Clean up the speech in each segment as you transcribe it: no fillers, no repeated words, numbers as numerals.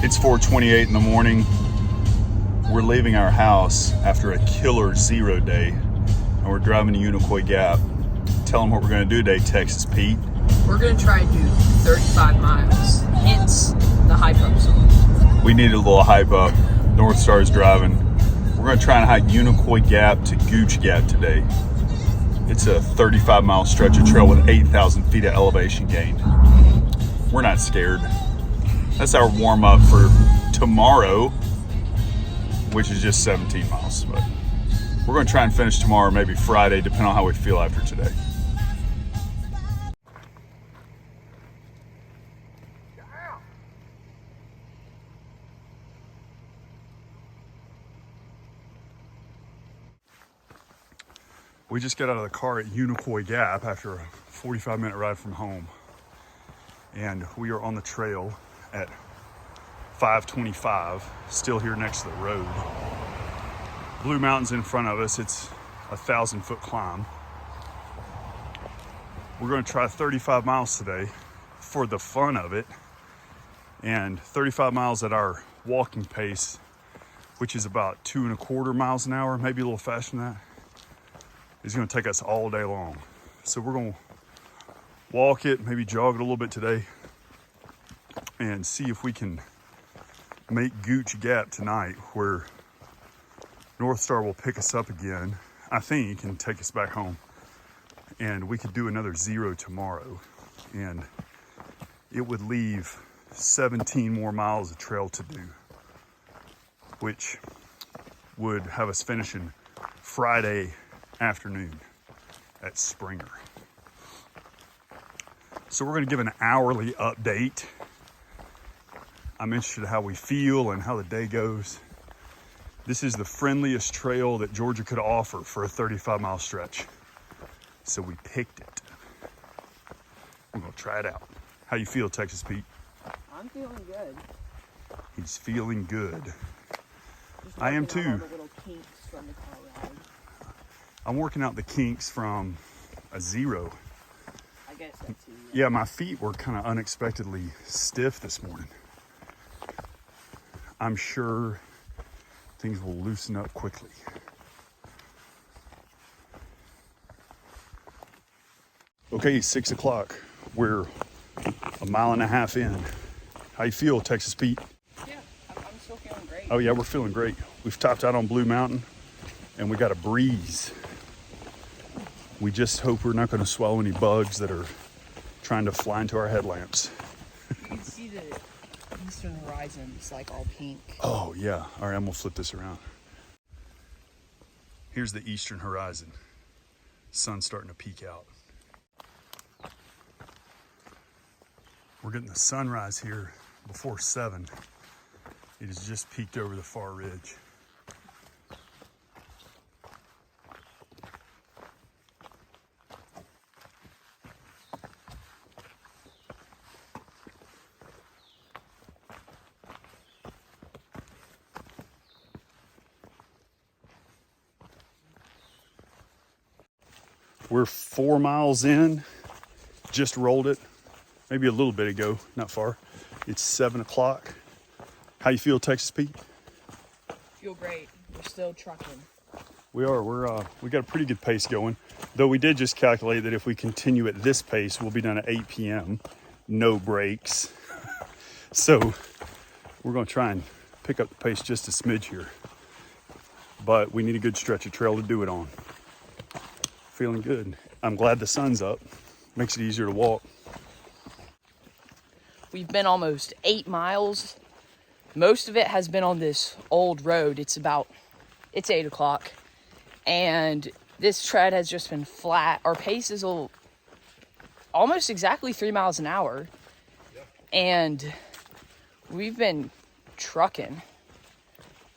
It's 4:28 in the morning. We're leaving our house after a killer 0 day, and we're driving to Unicoi Gap. Tell them what we're going to do today, Texas Pete. We're going to try and do 35 miles, hence the hype up song. We needed a little hype up. North Star's driving. We're going to try and hike Unicoi Gap to Gooch Gap today. It's a 35-mile stretch of trail with 8,000 feet of elevation gain. We're not scared. That's our warm-up for tomorrow, which is just 17 miles. But we're going to try and finish tomorrow, maybe Friday, depending on how we feel after today. We just got out of the car at Unicoi Gap after a 45-minute ride from home. And we are on the trail at 5:25, still here next to the road. Blue Mountain's in front of us. It's a 1,000-foot climb. We're going to try 35 miles today for the fun of it. And 35 miles at our walking pace, which is about 2.25 miles an hour, maybe a little faster than that, is going to take us all day long. So we're going to walk it, maybe jog it a little bit today, and see if we can make Gooch Gap tonight, where North Star will pick us up again, I think, and take us back home. And we could do another 0 tomorrow, and it would leave 17 more miles of trail to do, which would have us finishing Friday afternoon at Springer. So we're going to give an hourly update. I'm interested in how we feel and how the day goes. This is the friendliest trail that Georgia could offer for a 35-mile stretch. So we picked it. We're going to try it out. How you feel, Texas Pete? I'm feeling good. He's feeling good. I am too. All the little kinks from the car ride. I'm working out the kinks from a 0. I guess that's too. Yeah, my feet were kind of unexpectedly stiff this morning. I'm sure things will loosen up quickly. Okay, 6 o'clock. We're a mile and a half in. How you feel, Texas Pete? Yeah, I'm still feeling great. Oh yeah, we're feeling great. We've topped out on Blue Mountain, and we got a breeze. We just hope we're not going to swallow any bugs that are trying to fly into our headlamps. You can see the eastern horizon. It's like all pink. Oh yeah. All right, I'm gonna flip this around. Here's the eastern horizon. Sun's starting to peek out. We're getting the sunrise here before 7. It has just peeked over the far ridge. We're 4 miles in, just rolled it, maybe a little bit ago, not far. It's 7 o'clock. How you feel, Texas Pete? Feel great. We're still trucking. We are. We got a pretty good pace going. Though we did just calculate that if we continue at this pace, we'll be done at 8 p.m. No breaks. So we're going to try and pick up the pace just a smidge here. But we need a good stretch of trail to do it on. Feeling good. I'm glad the sun's up. Makes it easier to walk. We've been almost 8 miles. Most of it has been on this old road. It's 8 o'clock. And this tread has just been flat. Our pace is almost exactly 3 miles an hour. And we've been trucking.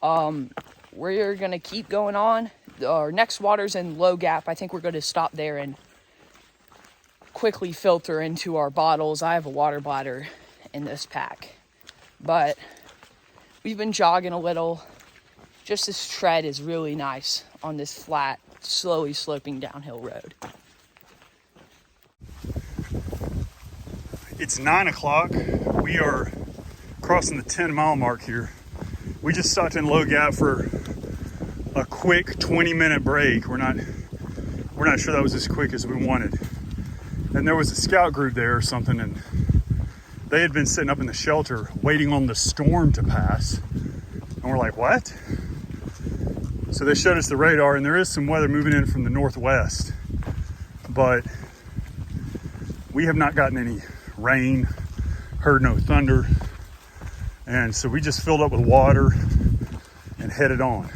We're going to keep going on. Our next water's in Low Gap. I think we're going to stop there and quickly filter into our bottles. I have a water bladder in this pack. But we've been jogging a little. Just this tread is really nice on this flat, slowly sloping downhill road. It's 9 o'clock. We are Crossing the 10-mile mark here. We just stopped in Low Gap for a quick 20-minute break. We're not sure that was as quick as we wanted. And there was a scout group there or something, and they had been sitting up in the shelter waiting on the storm to pass. And we're like, what? So they showed us the radar, and there is some weather moving in from the northwest, but we have not gotten any rain, heard no thunder. And so we just filled up with water and headed on.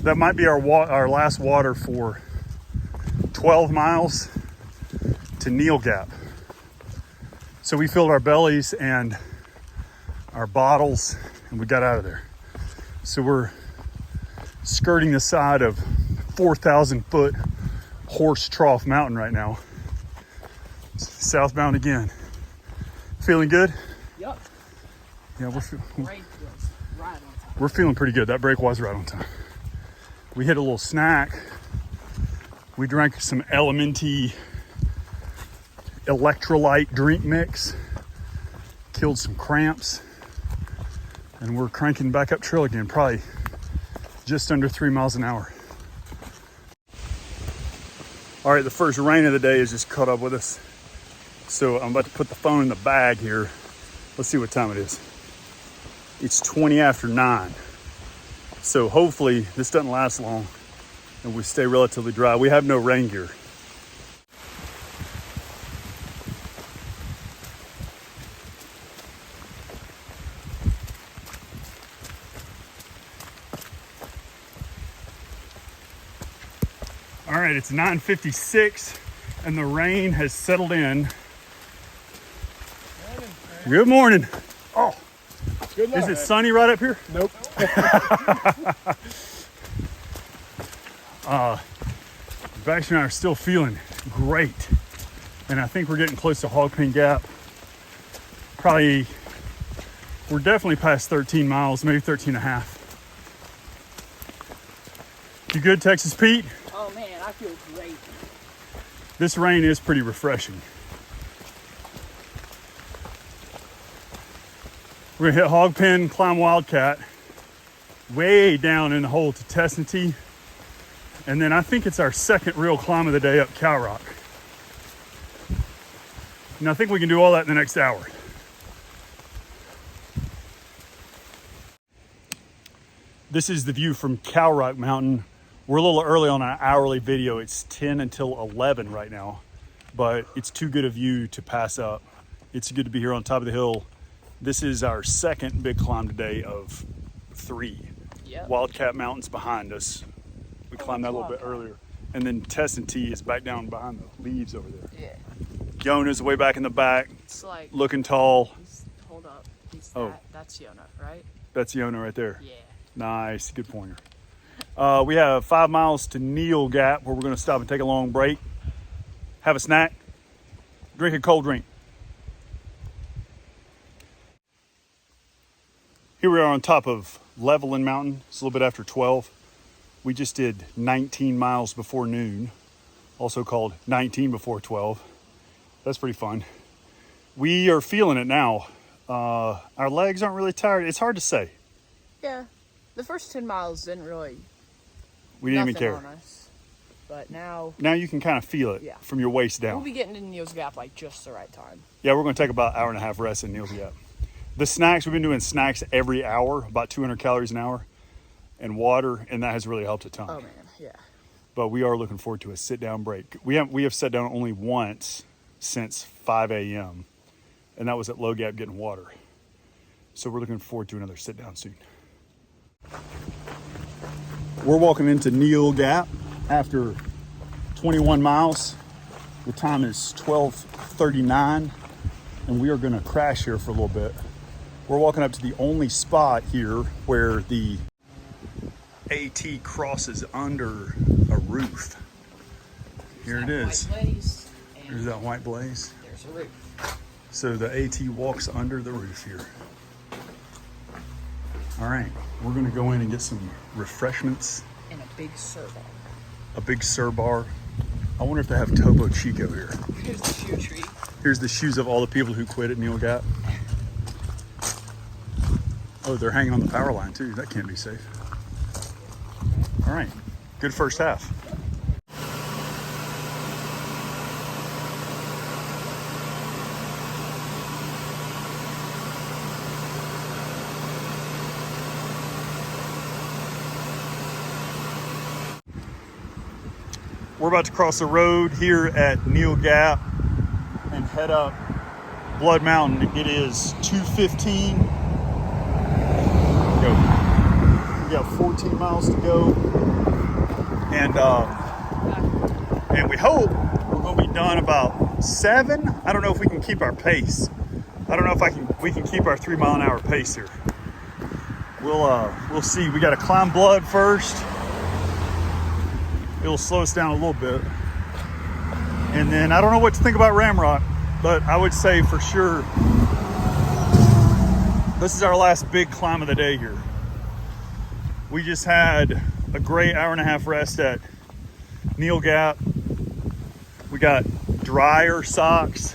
That might be our last water for 12 miles to Neel Gap. So we filled our bellies and our bottles and we got out of there. So we're skirting the side of 4,000 foot Horse Trough Mountain right now. Southbound again. Feeling good? Yep. Yeah, Break was right on time. we're feeling pretty good. That break was right on time. We hit a little snack. We drank some Elementi electrolyte drink mix. Killed some cramps. And we're cranking back up trail again, probably just under 3 miles an hour. All right, the first rain of the day has just caught up with us. So I'm about to put the phone in the bag here. Let's see what time it is. It's 20 after 9. So hopefully this doesn't last long and we stay relatively dry. We have no rain gear. All right, it's 9:56 and the rain has settled in. Good morning. Oh, Good luck. is it sunny right up here? Nope. Baxter and I are still feeling great. And I think we're getting close to Hogpen Gap. Probably, we're definitely past 13 miles, maybe 13 and a half. You good, Texas Pete? Oh man, I feel great. This rain is pretty refreshing. We're gonna hit Hogpen, climb Wildcat, way down in the hole to Tesnity. And then I think it's our second real climb of the day up Cow Rock. And I think we can do all that in the next hour. This is the view from Cow Rock Mountain. We're a little early on our hourly video. It's 10 until 11 right now, but it's too good a view to pass up. It's good to be here on top of the hill. This is our second big climb today of 3. Yep. Wildcat Mountain's behind us. We climbed that a little bit earlier. And then Tesnity is back down behind the leaves over there. Yeah. Yona's way back in the back, It's like, looking tall. hold up. Oh. That's Yona, right? That's Yona right there. Yeah. Nice, good pointer. We have 5 miles to Neel Gap where we're gonna stop and take a long break. Have a snack, drink a cold drink. Here we are on top of Levelin Mountain. It's a little bit after 12. We just did 19 miles before noon, also called 19 before 12. That's pretty fun. We are feeling it now. Our legs aren't really tired. It's hard to say. Yeah. The first 10 miles didn't really We didn't even nothing care. on us. But now Now you can kind of feel it Yeah. from your waist we'll down. be getting to Neel's Gap like just the right time. Yeah, we're going to take about an hour and a half rest in Neel's Gap. The snacks, we've been doing snacks every hour, about 200 calories an hour, and water, and that has really helped a ton. Oh man, yeah. But we are looking forward to a sit-down break. We have sat down only once since 5 a.m., and that was at Low Gap getting water. So we're looking forward to another sit-down soon. We're walking into Neel Gap after 21 miles. The time is 12:39, and we are going to crash here for a little bit. We're walking up to the only spot here where the AT crosses under a roof. Here it is. There's that white blaze. There's a roof. So the AT walks under the roof here. All right, we're gonna go in and get some refreshments. And a big servo. A big Sir bar. I wonder if they have Topo Chico here. Here's the shoe tree. Here's the shoes of all the people who quit at Neel Gap. Oh, they're hanging on the power line too. That can't be safe. All right, good first half. We're about to cross the road here at Neel Gap and head up Blood Mountain. It is 2:15. Go. We got 14 miles to go, and we hope we're gonna be done about 7. I don't know if we can keep our pace. I don't know if we can keep our 3 mile an hour pace here. We'll see. We got to climb Blood first. It'll slow us down a little bit. And then I don't know what to think about Ramrock, but I would say for sure this is our last big climb of the day here. We just had a great hour-and-a-half rest at Neel Gap. We got drier socks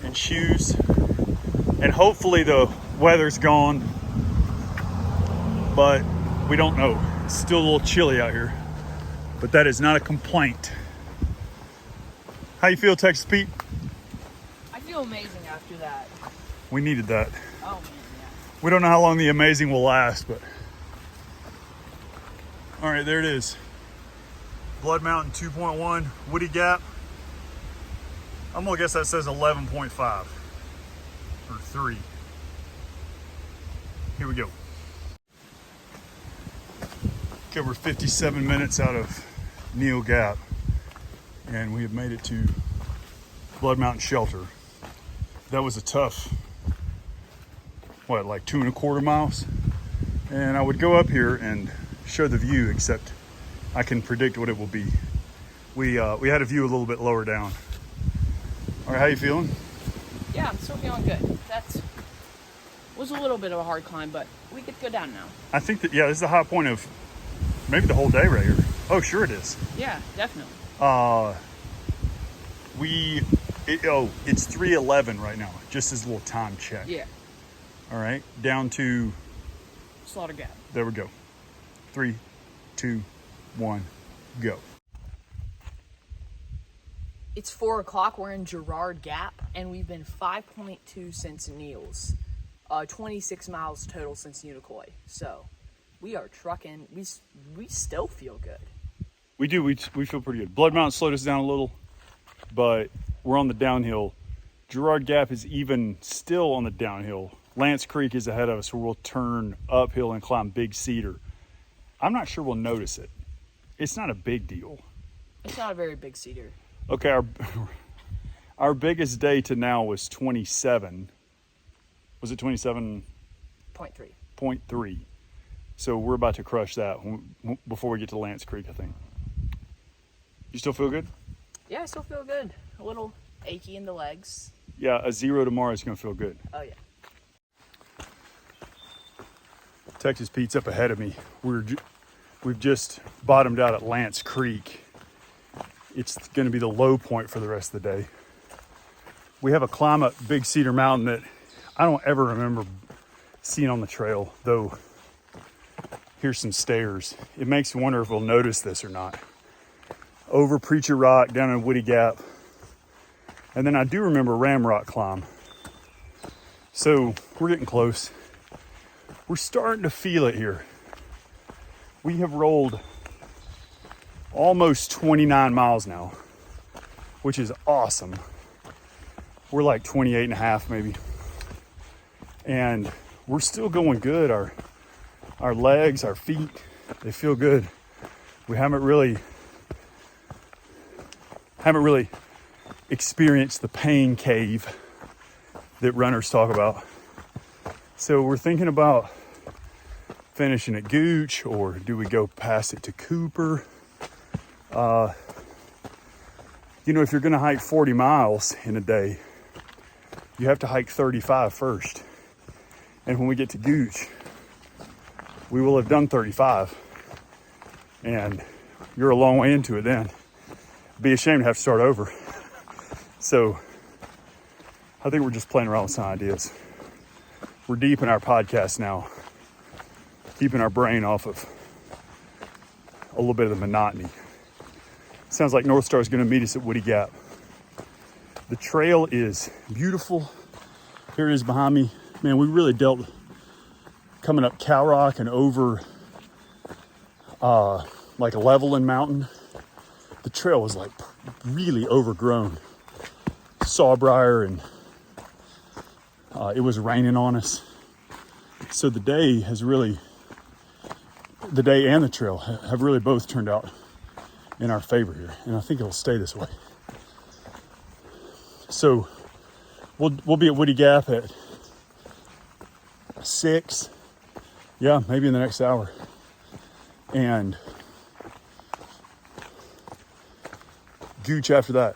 and shoes, and hopefully the weather's gone, but we don't know. It's still a little chilly out here. But that is not a complaint. How you feel, Texas Pete? I feel amazing after that. We needed that. Oh man, yeah. We don't know how long the amazing will last, but. All right, there it is. Blood Mountain 2.1, Woody Gap. I'm gonna guess that says 11.5 or 3. Here we go. Okay, we're 57 minutes out of Neel Gap, and we have made it to Blood Mountain Shelter. That was a tough, like 2.25 miles? And I would go up here and show the view, except I can predict what it will be. We had a view a little bit lower down. All right, how you feeling? Yeah, I'm still feeling good. Was a little bit of a hard climb, but we get to go down now. I think that, yeah, this is the high point of maybe the whole day right here. Oh, sure it is. Yeah, definitely. It's 3:11 right now, just as a little time check. Yeah. All right, down to Slaughter Gap. There we go. 3, 2, 1, go. It's 4 o'clock. We're in Girard Gap, and we've been 5.2 since Neel's. 26 miles total since Unicoi. So we are trucking. We still feel good. We do. We feel pretty good. Blood Mountain slowed us down a little, but we're on the downhill. Girard Gap is even still on the downhill. Lance Creek is ahead of us, where we'll turn uphill and climb Big Cedar. I'm not sure we'll notice it. It's not a big deal. It's not a very big cedar. Okay, our biggest day to now was 27. Was it 27? 0.3. So we're about to crush that before we get to Lance Creek, I think. You still feel good? Yeah, I still feel good. A little achy in the legs. Yeah, a 0 tomorrow is going to feel good. Oh, yeah. Texas Pete's up ahead of me. We've just bottomed out at Lance Creek. It's going to be the low point for the rest of the day. We have a climb up Big Cedar Mountain that I don't ever remember seeing on the trail, though. Here's some stairs. It makes me wonder if we'll notice this or not. Over Preacher Rock, down in Woody Gap. And then I do remember Ramrock climb. So we're getting close. We're starting to feel it here. We have rolled almost 29 miles now, which is awesome. We're like 28 and a half maybe. And we're still going good. Our legs, our feet, they feel good. We haven't really experienced the pain cave that runners talk about. So we're thinking about finishing at Gooch, or do we go past it to Cooper? If you're gonna hike 40 miles in a day, you have to hike 35 first. And when we get to Gooch, we will have done 35. And you're a long way into it then. It'd be a shame to have to start over. So I think we're just playing around with some ideas. we're deep in our podcast now, keeping our brain off of a little bit of the monotony. Sounds like North Star is going to meet us at Woody Gap. The trail is beautiful. Here it is behind me. Man, we really dealt coming up Cow Rock and over like a leveling mountain. The trail was like really overgrown. Sawbriar, and it was raining on us. So the day and the trail have really both turned out in our favor here. And I think it'll stay this way. So we'll be at Woody Gap at 6. Yeah, maybe in the next hour. And Gooch after that.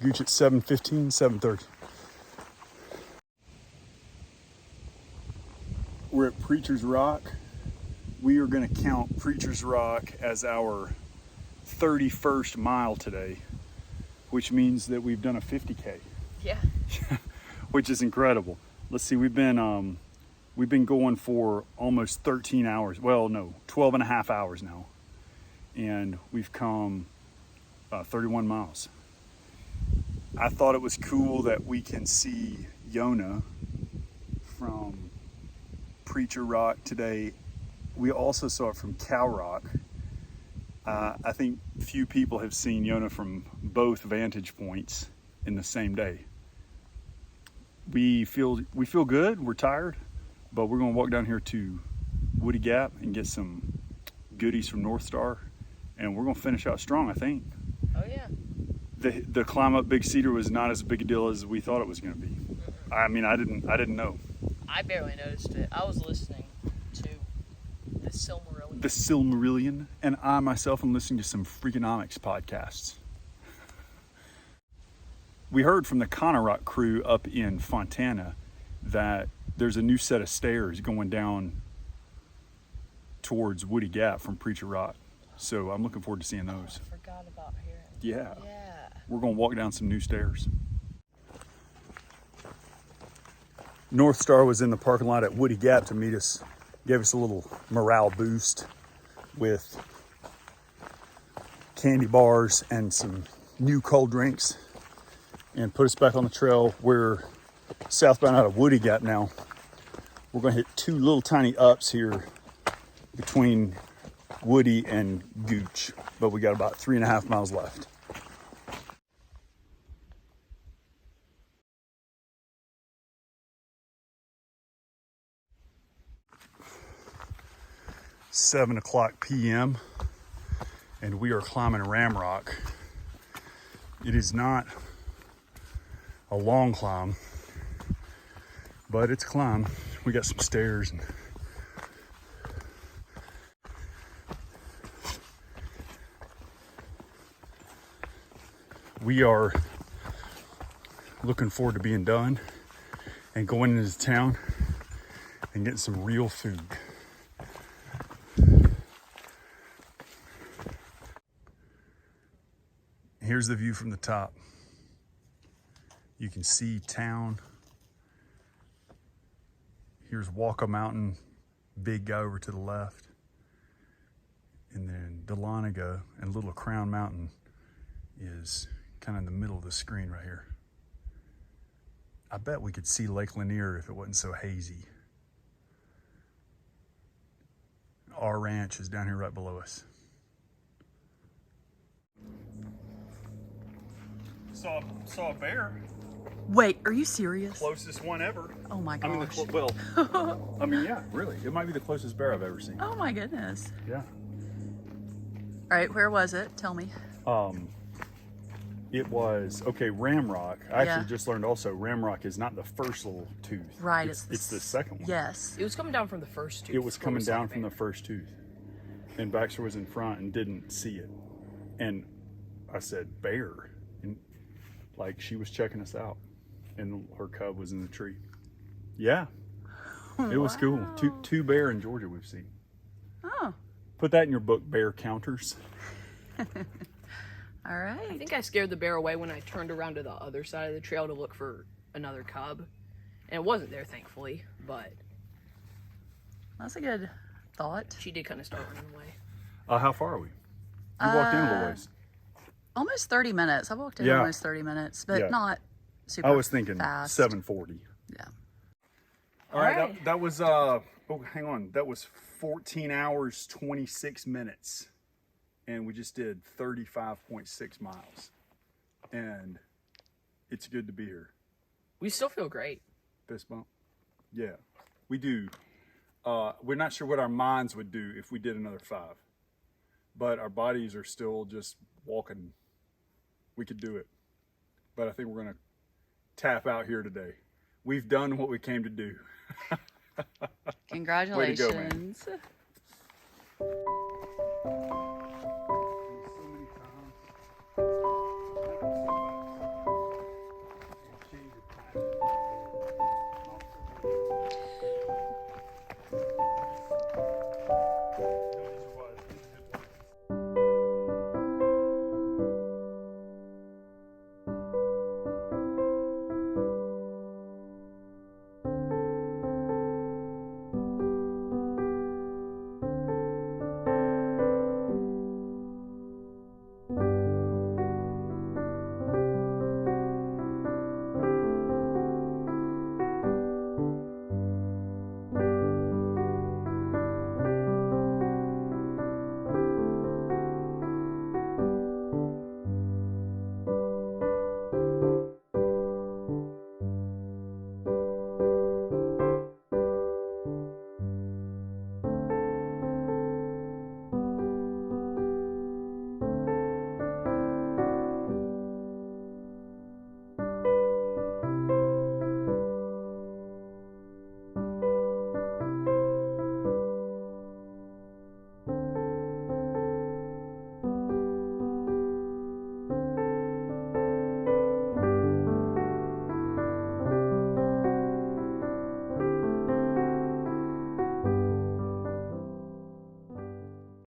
Gooch at 7:15, 7:30. We're at Preacher's Rock. We are going to count Preacher's Rock as our 31st mile today, which means that we've done a 50K. Yeah. Which is incredible. Let's see, we've been going for almost 13 hours. Well, no, 12 and a half hours now. And we've come 31 miles. I thought it was cool that we can see Yonah from Preacher Rock today. We also saw it from Cow Rock. I think few people have seen Yonah from both vantage points in the same day. We feel good. We're tired, but we're going to walk down here to Woody Gap and get some goodies from North Star, and we're going to finish out strong, I think. Oh yeah. The climb up Big Cedar was not as big a deal as we thought it was going to be. I mean, I didn't know. I barely noticed it. I was listening to the Silmarillion, and I myself am listening to some Freakonomics podcasts. We heard from the Conarock crew up in Fontana that there's a new set of stairs going down towards Woody Gap from Preacher Rock. So I'm looking forward to seeing those. I forgot about here. Yeah. Yeah. We're going to walk down some new stairs. North Star was in the parking lot at Woody Gap to meet us. Gave us a little morale boost with candy bars and some new cold drinks, and put us back on the trail. We're southbound out of Woody Gap now. We're going to hit 2 little tiny ups here between Woody and Gooch, but we got about 3.5 miles left. Seven o'clock p.m. and we are climbing Ramrock. It is not a long climb, but it's a climb. We got some stairs and we are looking forward to being done and going into town and getting some real food. Here's the view from the top. You can see town. Here's Walker Mountain, big guy over to the left. And then Dahlonega and Little Crown Mountain is kind of in the middle of the screen right here. I bet we could see Lake Lanier if it wasn't so hazy. Our ranch is down here right below us. Saw a bear. Wait, are you serious? Closest one ever. Oh my I mean, gosh. yeah, really. It might be the closest bear I've ever seen. Oh my goodness. Yeah. All right, where was it? Tell me. It was, okay, Ramrock. I Yeah. actually just learned also Ramrock is not the first little tooth. Right, It's the second one. Yes. It was coming down from the first tooth. It was coming down from the first tooth. And Baxter was in front and didn't see it. And I said, bear. And like she was checking us out. And her cub was in the tree. Yeah. It was cool. Two bear in Georgia we've seen. Oh. Put that in your book, bear counters. All right. I think I scared the bear away when I turned around to the other side of the trail to look for another cub. And it wasn't there, thankfully, but That's a good thought. she did kind of start running away. How far are we? You walked in a little ways. Almost 30 minutes. I walked in Yeah. almost 30 minutes, but Yeah. not super I was thinking fast. 7:40. Yeah. All right, Alright. that was oh, hang on. That was 14 hours 26 minutes, and we just did 35.6 miles, and it's good to be here. We still feel great. Fist bump. Yeah, we do. We're not sure what our minds would do if we did another 5, but our bodies are still just walking. We could do it, but I think we're gonna tap out here today. We've done what we came to do. Congratulations. Way to go, man.